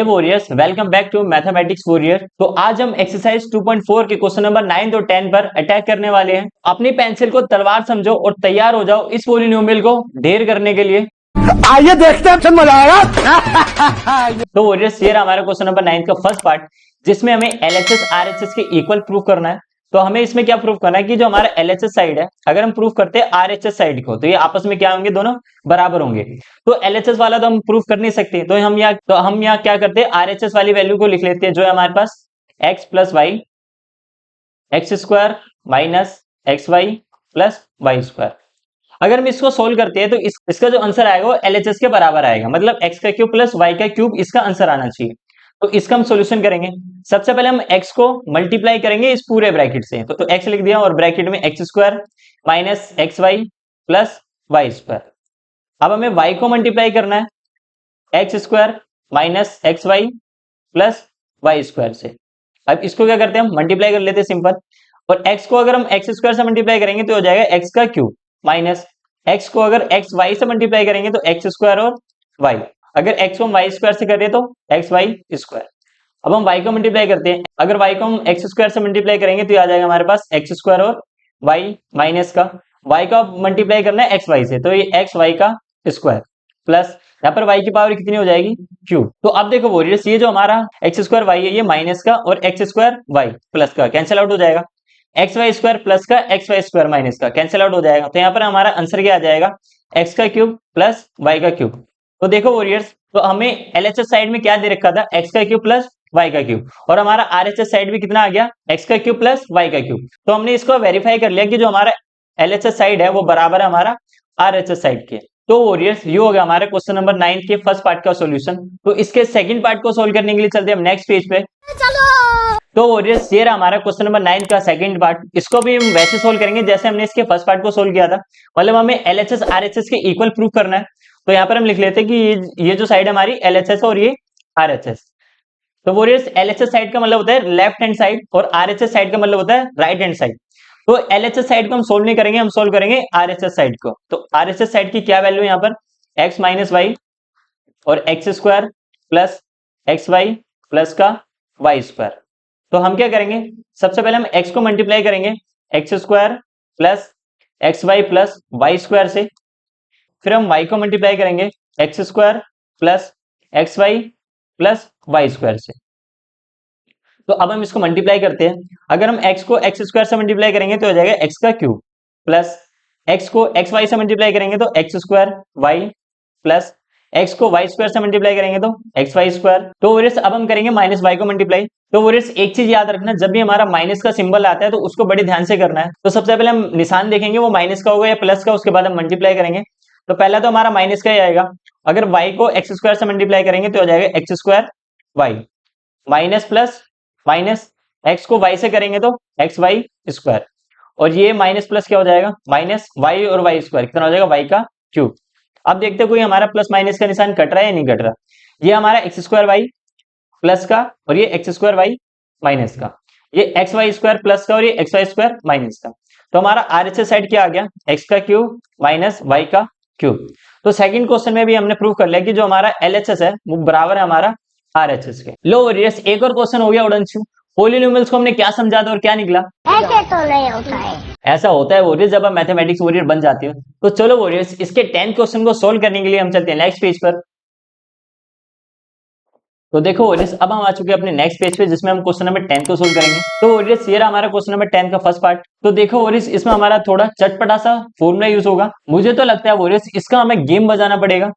Hey warriors, welcome back to mathematics warrior. तो आज हम एक्सरसाइज 2.4 के क्वेश्चन नंबर 9 और 10 पर अटैक करने वाले हैं। अपनी पेंसिल को तलवार समझो और तैयार हो जाओ इस पॉलिनोमियल को ढेर करने के लिए। आइए देखते हैं, मजा आएगा। तो वॉरियर्स, ये रहा हमारा क्वेश्चन नंबर 9 का फर्स्ट पार्ट, जिसमें हमें एलएचएस आरएचएस के इक्वल प्रूव करना है। तो हमें इसमें क्या प्रूव करना है कि जो हमारा एलएचएस साइड है, अगर हम प्रूव करते हैं आरएचएस साइड को, तो ये आपस में क्या होंगे, दोनों बराबर होंगे। तो एलएचएस वाला तो हम प्रूव कर नहीं सकते, तो हम यहाँ क्या करते हैं, आरएचएस वाली वैल्यू को लिख लेते हैं, जो है हमारे पास X plus Y, X square minus x Y plus Y square. अगर हम इसको सोल्व करते हैं तो इसका जो आंसर आएगा वो एलएचएस के बराबर आएगा, मतलब एक्स का क्यूब प्लस वाई का क्यूब इसका आंसर आना चाहिए। तो इसका हम सॉल्यूशन करेंगे। सबसे पहले हम x को मल्टीप्लाई करेंगे इस पूरे ब्रैकेट से, तो x लिख दिया और ब्रैकेट में x square minus x Y plus Y square. अब हमें y को मल्टीप्लाई करना है x square minus x Y plus Y square से। अब इसको क्या करते हैं, हम मल्टीप्लाई कर लेते हैं सिंपल, और x को अगर हम एक्स स्क्वायर से मल्टीप्लाई करेंगे तो हो जाएगा x का क्यूब माइनस x को अगर एक्स वाई से मल्टीप्लाई करेंगे तो एक्स स्क्वायर और y, अगर x को हम वाई स्क्वायर से करें तो एक्स वाई स्क्वायर। अब हम y को मल्टीप्लाई करते हैं, अगर y को हम एक्स स्क्वायर से मल्टीप्लाई करेंगे तो आ जाएगा हमारे पास एक्स स्क्वायर और y माइनस का y का मल्टीप्लाई करना है एक्स वाई से, तो ये एक्स वाई का स्क्वायर प्लस यहाँ पर y की पावर कितनी हो जाएगी, क्यूब। तो अब देखो वॉरियर्स, ये जो हमारा एक्स स्क्वायर वाई है ये माइनस का और एक्स स्क्वायर वाई प्लस का कैंसिल आउट हो जाएगा, एक्स वाई स्क्वायर प्लस का एक्स वाई स्क्वायर माइनस का कैंसिल आउट हो जाएगा। तो यहाँ पर हमारा आंसर क्या आ जाएगा, एक्स का क्यूब प्लस वाई का क्यूब। तो देखो वॉरियर्स, तो हमें एलएचएस साइड में क्या दे रखा था, एक्स का क्यूब प्लस वाई का क्यूब, और हमारा आरएचएस साइड में कितना आ गया, एक्स का क्यूब प्लस वाई का क्यूब। तो हमने इसको वेरीफाई कर लिया कि जो हमारा एलएचएस साइड है वो बराबर है हमारा आरएचएस साइड के। तो वॉरियर्स, ये हो गया हमारे क्वेश्चन नंबर 9 के फर्स्ट पार्ट का सॉल्यूशन। तो इसके सेकंड पार्ट को सोल्व करने के लिए चलते हैं हम नेक्स्ट पेज पे। तो वॉरियर्स, ये रहा हमारा क्वेश्चन नंबर 9 का सेकंड पार्ट। इसको भी हम वैसे सोल्व करेंगे जैसे हमने इसके फर्स्ट पार्ट को सोल्व किया था, मतलब हमें एलएचएस आरएचएस के इक्वल प्रूव करना है। तो यहाँ पर हम लिख लेते हैं कि ये जो साइड है हमारी एलएचएस और ये आरएचएस। तो वॉरियर्स, एलएचएस साइड का मतलब होता है लेफ्ट हैंड साइड और आरएचएस साइड का मतलब होता है राइट हैंड साइड। तो एलएचएस साइड को हम सोल्व नहीं करेंगे, हम सोल्व करेंगे आरएचएस साइड को। तो आरएचएस साइड की क्या वैल्यू है यहाँ पर, एक्स माइनस वाई और x square plus x Y plus का वाई स्क्वायर। तो हम क्या करेंगे, सबसे पहले हम x को मल्टीप्लाई करेंगे x square plus x Y plus Y square से, फिर हम y को मल्टीप्लाई करेंगे x square plus x Y plus Y square से। तो अब हम इसको मल्टीप्लाई करते हैं, अगर हम x को एक्स स्क्वायर से मल्टीप्लाई करेंगे तो हो जाएगा x का क्यूब प्लस x को एक्स वाई से मल्टीप्लाई करेंगे तो x square y plus x को y स्क्वायर से मल्टीप्लाई करेंगे तो एक्स वाई स्क्वायर। तो वॉरियर्स, अब हम करेंगे माइनस y को मल्टीप्लाई। तो वॉरियर्स, एक चीज याद रखना, जब भी हमारा माइनस का सिंबल आता है तो उसको बड़े ध्यान से करना है। तो सबसे पहले हम निशान देखेंगे वो माइनस का होगा या प्लस का, उसके बाद हम मल्टीप्लाई करेंगे। तो पहला तो हमारा माइनस का ही आएगा, अगर y को एक्स स्क्वायर से मल्टीप्लाई करेंगे तो हो जाएगा x square y minus plus minus x को y से करेंगे तो एक्स वाई स्क्वायर, और ये माइनस प्लस क्या हो जाएगा, माइनस वाई और वाई स्क्वायर कितना हो जाएगा, वाई का क्यूब। अब देखते हैं कोई हमारा प्लस माइनस का निशान कट रहा है या नहीं कट रहा। ये हमारा एक्स स्क्वायर वाई प्लस का और ये एक्स स्क्वायर वाई माइनस का, ये एक्स वाई स्क्वायर प्लस का और ये एक्स वाई स्क्वायर माइनस का। तो हमारा आरएचएस साइड क्या आ गया, एक्स का क्यूब माइनस वाई का क्यूब। तो सेकंड क्वेश्चन में भी हमने प्रूव कर लिया कि जो हमारा एलएचएस है वो बराबर है हमारा आरएचएस के। लो वॉरियर्स, एक और क्वेश्चन हो गया उड़नछू। पॉलिनोमियल्स को हमने क्या समझा था और क्या निकला, ऐसे तो नहीं होता है। ऐसा होता है वॉरियर्स जब आप मैथमेटिक्स वॉरियर बन जाते हो। तो चलो वॉरियर्स, इसके 10th क्वेश्चन को सोल्व करने के लिए हम चलते हैं नेक्स्ट पेज पर। तो देखो वॉरियर्स, अब हम आ चुके हैं अपने नेक्स्ट पेज पे, जिसमें हम क्वेश्चन नंबर 10 को सोल्व करेंगे। तो वॉरियर्स, ये रहा हमारा क्वेश्चन नंबर 10 का फर्स्ट पार्ट। तो देखो वॉरियर्स, इसमें हमारा थोड़ा चटपटा सा फॉर्मूला यूज होगा। मुझे तो लगता है वॉरियर्स इसका हमें गेम बजाना पड़ेगा।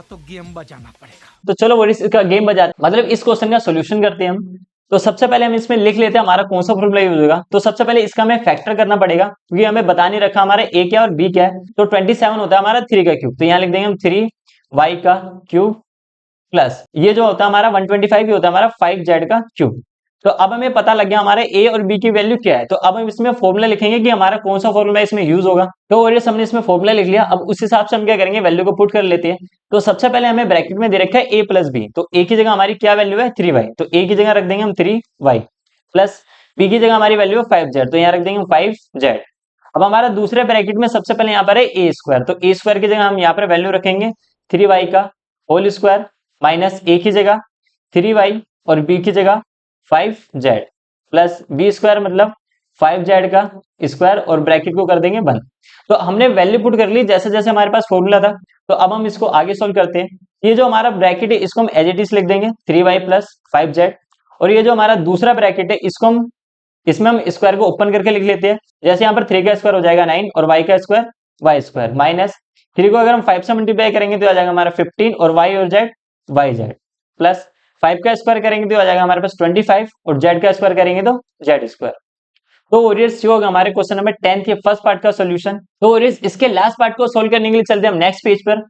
तो गेम बजाना पड़ेगा। तो चलो वॉरियर्स, इसका गेम बजाते, मतलब इस क्वेश्चन का सोल्यूशन करते हैं हम। तो सबसे पहले हम इसमें लिख लेते हैं हमारा कौन सा फॉर्मूला यूज होगा। तो सबसे पहले इसका हमें फैक्टर करना पड़ेगा, क्योंकि हमें बता नहीं रखा हमारा a क्या और b क्या है। तो 27 होता है हमारा 3 का क्यूब, तो यहाँ लिख देंगे हम 3y का क्यूब प्लस ये जो होता है हमारा 125 ही होता है हमारा 5z का क्यूब। तो अब हमें पता लग गया हमारे a और b की वैल्यू क्या है। तो अब हम इसमें फॉर्मूला लिखेंगे कि हमारा कौन सा फॉर्मूला इसमें यूज होगा। तो और हमने इसमें फॉर्मूला लिख लिया, अब उस हिसाब से हम क्या करेंगे, वैल्यू को पुट कर लेते हैं। तो सबसे पहले हमें ब्रैकेट में दे रखा है a प्लस बी, तो a की जगह हमारी क्या वैल्यू है, 3y, तो a की जगह रख देंगे हम 3y प्लस b की जगह हमारी वैल्यू है 5z, तो यहाँ रख देंगे हम 5z। अब हमारा दूसरे ब्रैकेट में सबसे पहले यहाँ पर है a स्क्वायर, तो a स्क्वायर की जगह हम यहाँ पर वैल्यू रखेंगे 3y का होल स्क्वायर माइनस a की जगह 3y और b की जगह 5z प्लस बी स्क्वायर मतलब 5z का स्क्वायर और ब्रैकेट को कर देंगे बंद। तो हमने वैल्यू पुट कर ली जैसे जैसे हमारे पास फॉर्मूला था। तो अब हम इसको आगे सोल्व करते हैं। ये जो हमारा ब्रैकेट है इसको हम एज इट इज लिख देंगे 3y प्लस 5z, और ये जो हमारा दूसरा ब्रैकेट है इसको हम इसमें हम स्क्वायर को ओपन करके लिख लेते हैं। जैसे यहाँ पर 3 का स्क्वायर हो जाएगा 9 और y का स्क्वायर y स्क्वायर माइनस 3 को अगर हम 5 से मल्टीप्लाई करेंगे तो आ जाएगा हमारा 15 और y और z yz प्लस 5 का स्क्वायर करेंगे तो आ जाएगा हमारे पास 25 और z का स्क्वायर करेंगे तो z स्क्वायर। तो ओरियर्स ये होगा हमारे क्वेश्चन नंबर 10 के फर्स्ट पार्ट का सॉल्यूशन। तो ओरियर्स इसके लास्ट पार्ट को सोल्व करने के लिए चलते हैं हम नेक्स्ट पेज पर।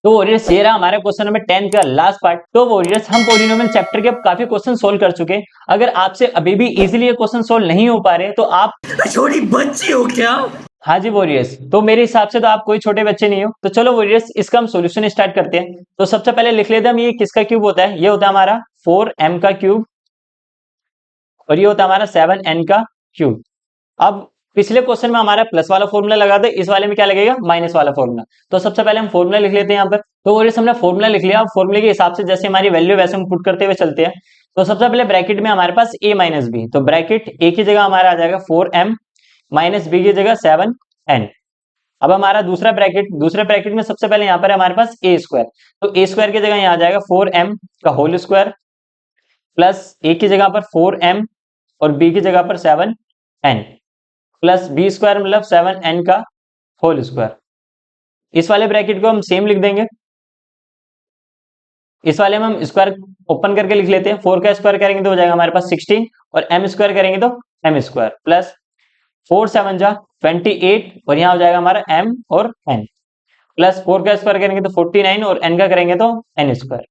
तो वॉरियर्स ये रहा हमारा क्वेश्चन नंबर 10 का लास्ट पार्ट। तो वॉरियर्स हम पॉलिनोमियल चैप्टर के अब काफी क्वेश्चन सोल्व कर चुके हैं। अगर आपसे अभी भी इजीली ये क्वेश्चन सोल्व नहीं हो पा रहे तो आप छोटी बच्ची हो क्या? हाँ जी वॉरियर्स, तो मेरे हिसाब से तो आप कोई छोटे बच्चे नहीं हो। तो चलो वॉरियर्स इसका हम सॉल्यूशन स्टार्ट करते हैं। तो सबसे पहले लिख लेते हैं हम ये किसका क्यूब होता है। ये होता है हमारा 4m का क्यूब और ये होता है हमारा 7n का क्यूब। अब पिछले क्वेश्चन में हमारा प्लस वाला फॉर्मूला लगा था, इस वाले में क्या लगेगा माइनस वाला फॉर्मूला। तो सबसे पहले हम फॉर्मूला लिख लेते हैं यहाँ पर। तो और हमने फॉर्मूला लिख लिया। फॉर्मूले के हिसाब से जैसे हमारी वैल्यू वैसे हम पुट करते हुए चलते हैं। तो सबसे पहले ब्रैकेट में हमारे पास a माइनस बी, तो ब्रैकेट a की जगह हमारा आ जाएगा 4m माइनस बी की जगह 7n। अब हमारा दूसरे ब्रैकेट में सबसे पहले यहाँ पर हमारे पास a स्क्वायर, तो a स्क्वायर की जगह यहाँ आ जाएगा 4m का होल स्क्वायर प्लस a की जगह पर 4m और b की जगह पर 7n प्लस बी स्क्वायर मतलब 7n का होल स्क्वायर। इस वाले ब्रैकेट को हम सेम लिख देंगे। इस वाले में हम स्क्वायर ओपन करके लिख लेते हैं। 4 का स्क्वायर करेंगे तो हो जाएगा हमारे पास 16 और m स्क्वायर करेंगे तो m स्क्वायर प्लस 4 7 जा 28 और यहाँ हो जाएगा हमारा m और n प्लस 4 का स्क्वायर करेंगे तो 49 और n का करेंगे तो n स्क्वायर।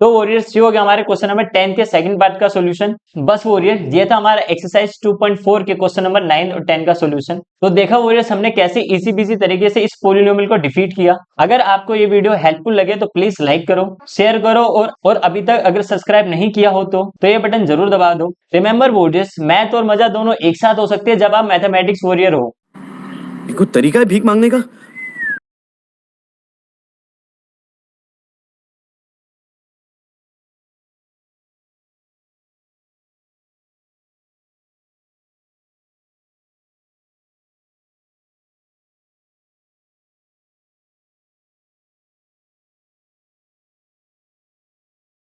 तो वॉरियर्स ये हो गया हमारे क्वेश्चन नंबर 10 के सेकंड पार्ट का सॉल्यूशन। बस वॉरियर्स ये था हमारा एक्सरसाइज 2.4 के क्वेश्चन नंबर 9 और 10 का सॉल्यूशन। तो देखा वॉरियर्स हमने कैसे इजी बिजी तरीके से इस पॉलिनोमियल को डिफीट किया। अगर आपको ये वीडियो हेल्पफुल लगे तो प्लीज लाइक करो, शेयर करो और अभी तक अगर सब्सक्राइब नहीं किया हो तो ये बटन जरूर दबा दो। रिमेंबर वॉरियर्स, मैथ और मजा दोनों एक साथ हो सकते हैं जब आप मैथमेटिक्स वॉरियर हो। कोई तरीका है भीख मांगने का?